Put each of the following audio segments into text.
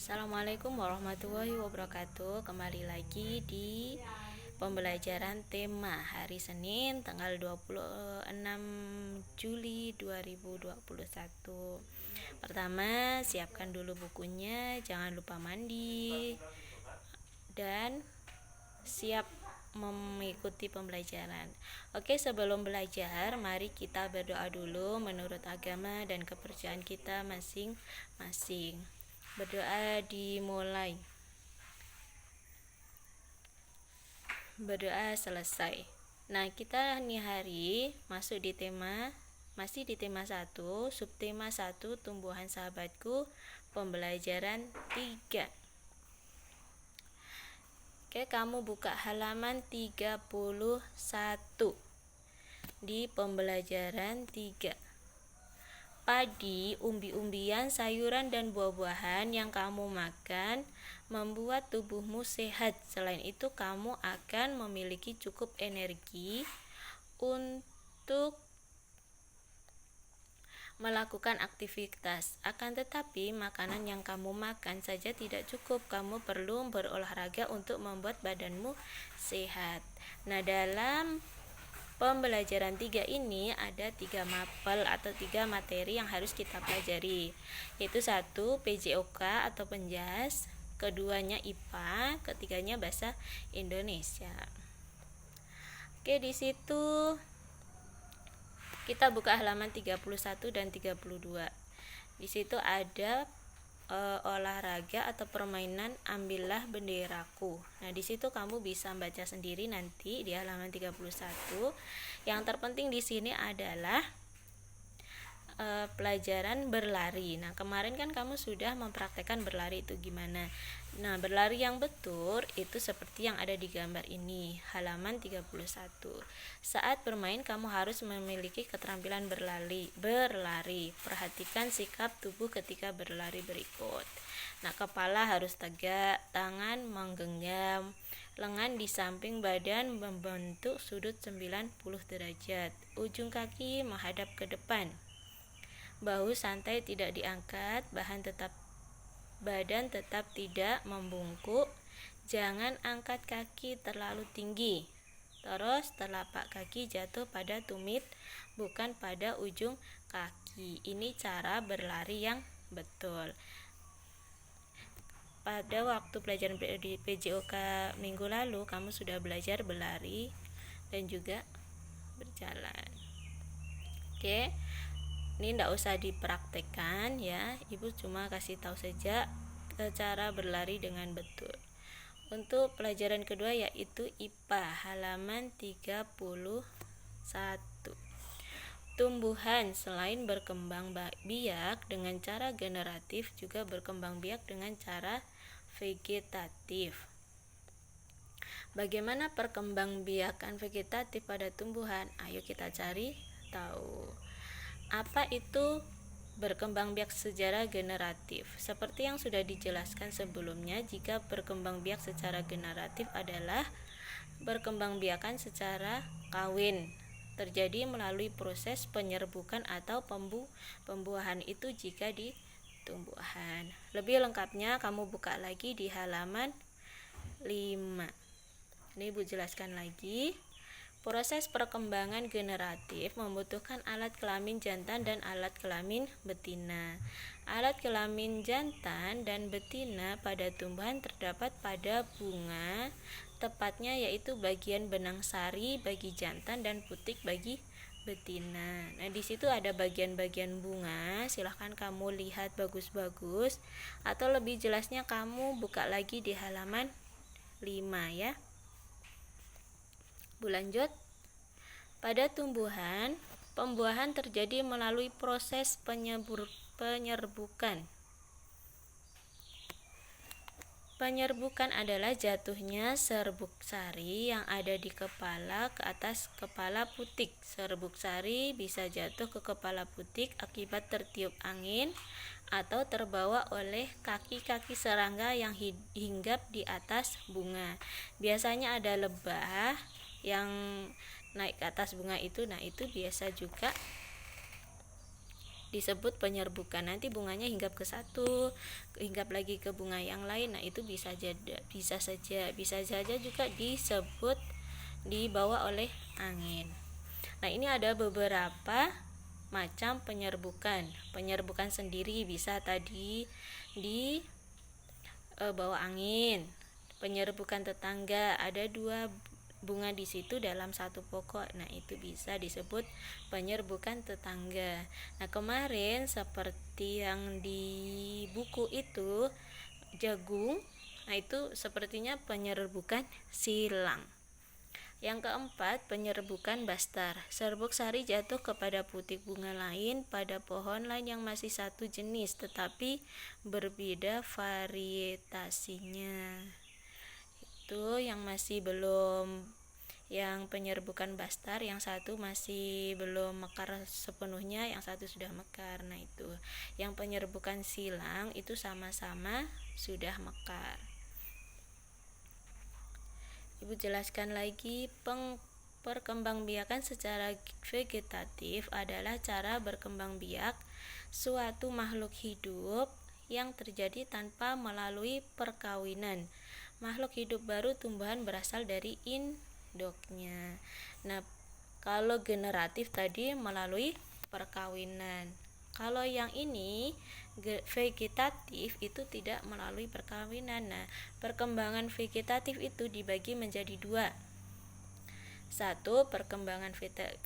Assalamualaikum warahmatullahi wabarakatuh. Kembali lagi di pembelajaran tema hari Senin tanggal 26 Juli 2021. Pertama, siapkan dulu bukunya, jangan lupa mandi dan siap mengikuti pembelajaran. Oke, sebelum belajar, mari kita berdoa dulu menurut agama dan kepercayaan kita masing-masing. Berdoa dimulai. Berdoa selesai. Nah, kita nih hari masuk di tema, masih di tema 1, subtema 1, tumbuhan sahabatku, pembelajaran 3. Oke, kamu buka halaman 31 di pembelajaran 3. Padi, umbi-umbian, sayuran, dan buah-buahan yang kamu makan membuat tubuhmu sehat. Selain itu, kamu akan memiliki cukup energi untuk melakukan aktivitas. Akan tetapi, makanan yang kamu makan saja tidak cukup. Kamu perlu berolahraga untuk membuat badanmu sehat. Nah, dalam pembelajaran 3 ini ada 3 mapel atau 3 materi yang harus kita pelajari, yaitu 1 PJOK atau penjas, keduanya IPA, ketiganya bahasa Indonesia. Oke, di situ kita buka halaman 31 dan 32. Di situ ada olahraga atau permainan ambillah benderaku. Nah, di situ kamu bisa baca sendiri nanti di halaman 31. Yang terpenting di sini adalah pelajaran berlari. Nah, kemarin kan kamu sudah mempraktekkan berlari itu gimana. Nah, berlari yang betul itu seperti yang ada di gambar ini, halaman 31. Saat bermain kamu harus memiliki keterampilan berlari. Perhatikan sikap tubuh ketika berlari berikut. Nah, kepala harus tegak, tangan menggenggam, lengan di samping badan membentuk sudut 90 derajat. Ujung kaki menghadap ke depan. Bahu santai tidak diangkat, badan tetap tidak membungkuk. Jangan angkat kaki terlalu tinggi. Terus telapak kaki jatuh pada tumit, bukan pada ujung kaki. Ini cara berlari yang betul. Pada waktu pelajaran di PJOK minggu lalu, kamu sudah belajar berlari dan juga berjalan. Oke. Ini tidak usah dipraktekkan ya, ibu cuma kasih tahu saja cara berlari dengan betul. Untuk pelajaran kedua yaitu IPA halaman 31. Tumbuhan selain berkembang biak dengan cara generatif juga berkembang biak dengan cara vegetatif. Bagaimana perkembangbiakan vegetatif pada tumbuhan? Ayo kita cari tahu. Apa itu berkembang biak secara generatif? Seperti yang sudah dijelaskan sebelumnya, jika berkembang biak secara generatif adalah berkembang biakan secara kawin, terjadi melalui proses penyerbukan atau pembuahan itu jika di tumbuhan. Lebih lengkapnya kamu buka lagi di halaman 5. Ini Ibu jelaskan lagi. Proses perkembangan generatif membutuhkan alat kelamin jantan dan alat kelamin betina. Alat kelamin jantan dan betina pada tumbuhan terdapat pada bunga, tepatnya yaitu bagian benang sari bagi jantan dan putik bagi betina. Nah, di situ ada bagian-bagian bunga, silahkan kamu lihat bagus-bagus, atau lebih jelasnya kamu buka lagi di halaman 5 ya. Bu lanjut. Pada tumbuhan, pembuahan terjadi melalui proses penyerbukan. Penyerbukan adalah jatuhnya serbuk sari yang ada di kepala ke atas kepala putik. Serbuk sari bisa jatuh ke kepala putik akibat tertiup angin atau terbawa oleh kaki-kaki serangga yang hinggap di atas bunga. Biasanya ada lebah yang naik ke atas bunga itu. Nah, itu biasa juga disebut penyerbukan. Nanti bunganya hinggap ke satu, hinggap lagi ke bunga yang lain. Nah, itu bisa saja juga disebut dibawa oleh angin. Nah, ini ada beberapa macam penyerbukan. Penyerbukan sendiri bisa tadi di bawah angin. Penyerbukan tetangga, ada 2 bunga di situ dalam satu pokok. Nah, itu bisa disebut penyerbukan tetangga. Nah, kemarin seperti yang di buku itu jagung, nah itu sepertinya penyerbukan silang. Yang keempat, penyerbukan bastar. Serbuk sari jatuh kepada putik bunga lain pada pohon lain yang masih satu jenis tetapi berbeda varietasinya. Itu yang masih belum, yang penyerbukan bastar, yang satu masih belum mekar sepenuhnya, yang satu sudah mekar. Nah, itu yang penyerbukan silang itu sama-sama sudah mekar. Ibu jelaskan lagi, perkembangbiakan secara vegetatif adalah cara berkembang biak suatu makhluk hidup yang terjadi tanpa melalui perkawinan. Makhluk hidup baru tumbuhan berasal dari induknya. Nah, kalau generatif tadi melalui perkawinan. Kalau yang ini vegetatif itu tidak melalui perkawinan. Nah, perkembangan vegetatif itu dibagi menjadi 2. 1. Perkembangan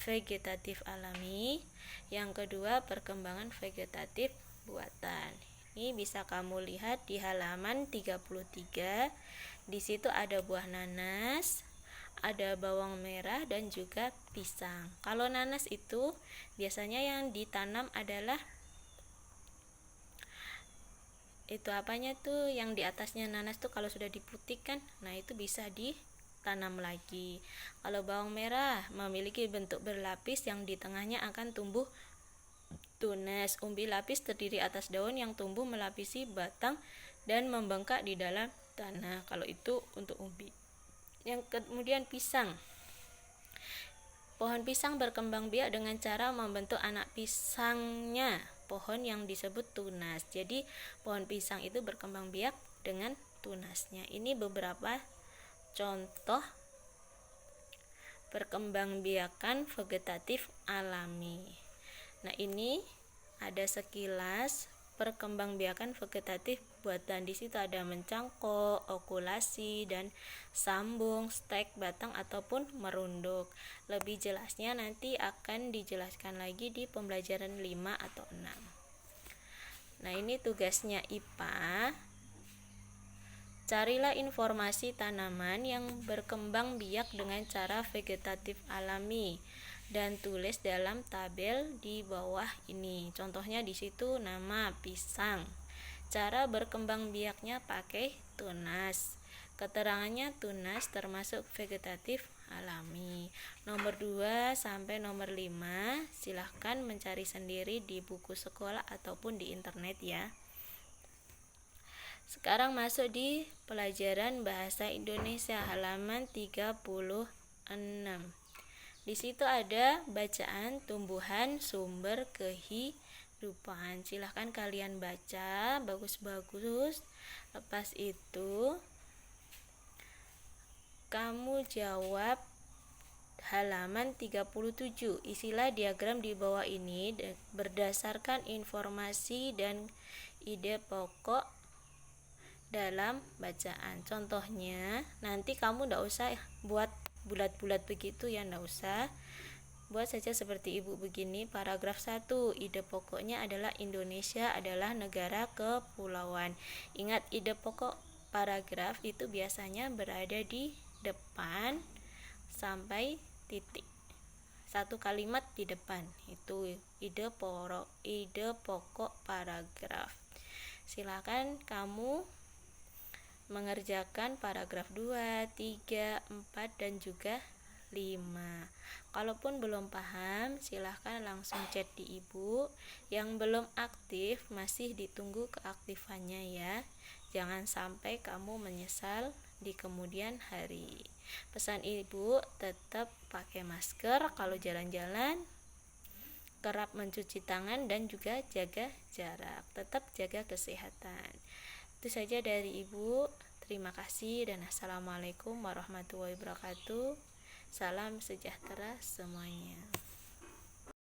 vegetatif alami. Yang kedua, perkembangan vegetatif buatan. Ini bisa kamu lihat di halaman 33. Di situ ada buah nanas, ada bawang merah dan juga pisang. Kalau nanas itu biasanya yang ditanam adalah itu apanya tuh, yang di atasnya nanas tuh kalau sudah diputik kan, nah itu bisa ditanam lagi. Kalau bawang merah memiliki bentuk berlapis yang di tengahnya akan tumbuh tunas. Umbi lapis terdiri atas daun yang tumbuh melapisi batang dan membengkak di dalam tanah. Kalau itu untuk umbi. Yang kemudian pisang. Pohon pisang berkembang biak dengan cara membentuk anak pisangnya, pohon yang disebut tunas. Jadi pohon pisang itu berkembang biak dengan tunasnya. Ini beberapa contoh perkembangbiakan vegetatif alami. Nah, ini ada sekilas perkembangbiakan vegetatif buatan. Di situ ada mencangkok, okulasi, dan sambung, stek, batang ataupun merunduk. Lebih jelasnya nanti akan dijelaskan lagi di pembelajaran 5 atau 6. Nah, ini tugasnya IPA. Carilah informasi tanaman yang berkembang biak dengan cara vegetatif alami dan tulis dalam tabel di bawah ini. Contohnya di situ nama pisang. Cara berkembang biaknya pakai tunas. Keterangannya tunas termasuk vegetatif alami. Nomor 2 sampai nomor 5 silahkan mencari sendiri di buku sekolah ataupun di internet ya. Sekarang masuk di pelajaran bahasa Indonesia halaman 36. Di situ ada bacaan tumbuhan sumber kehidupan. Silahkan kalian baca bagus-bagus. Lepas itu kamu jawab halaman 37. Isilah diagram di bawah ini berdasarkan informasi dan ide pokok dalam bacaan. Contohnya, nanti kamu tidak usah buat bulat-bulat begitu ya, tidak usah. Buat saja seperti ibu begini. Paragraf 1, ide pokoknya adalah Indonesia adalah negara kepulauan. Ingat, ide pokok paragraf itu biasanya berada di depan sampai titik. Satu kalimat di depan. Itu ide pokok paragraf. Silakan kamu mengerjakan paragraf 2, 3, 4, dan juga 5. Kalaupun belum paham, silahkan langsung chat di ibu. Yang belum aktif, masih ditunggu keaktifannya ya. Jangan sampai kamu menyesal di kemudian hari. Pesan ibu, tetap pakai masker kalau jalan-jalan. kerap mencuci tangan dan juga jaga jarak. Tetap jaga kesehatan. Itu saja dari Ibu. Terima kasih dan assalamualaikum warahmatullahi wabarakatuh. Salam sejahtera semuanya.